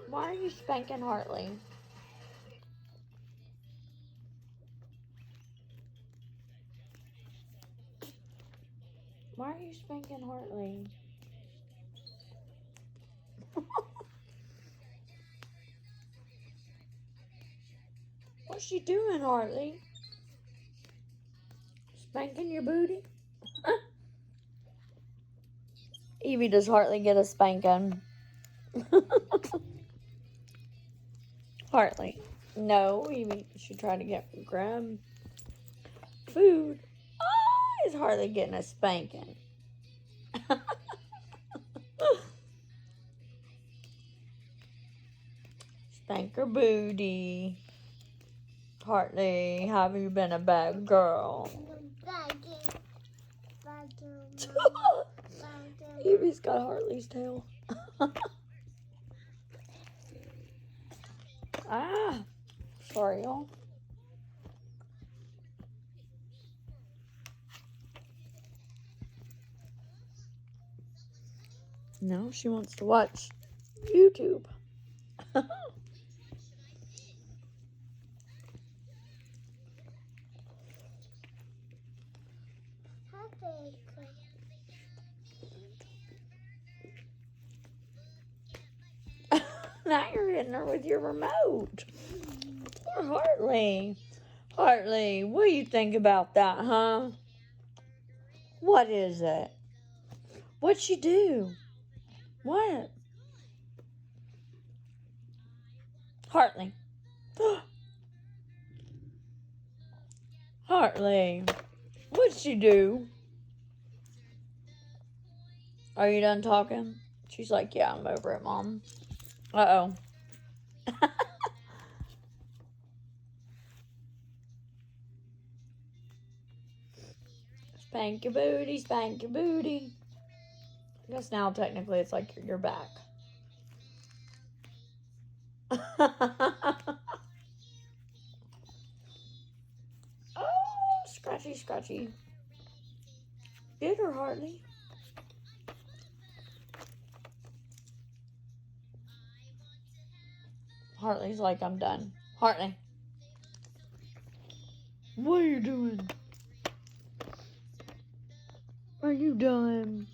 Why are you spanking Hartley? Why are you spanking Hartley? What's she doing, Hartley? Spanking your booty? Evie, does Hartley get a spanking? Hartley. No, Evie should try to grab food. Oh, is Hartley getting a spanking? Spank her booty. Hartley, have you been a bad girl? Evie's got Hartley's tail. Ah, sorry, y'all. No, she wants to watch YouTube. Now you're hitting her with your remote. Poor Hartley. Hartley, what do you think about that, huh? What is it? What'd she do? What? Hartley. Hartley. What'd she do? Are you done talking? She's like, yeah, I'm over it, Mom. Uh-oh. Spank your booty, spank your booty. I guess now technically it's like you're back. Oh, scratchy, scratchy. Get her, Hartley. Hartley's like, I'm done. Hartley. What are you doing? Are you done?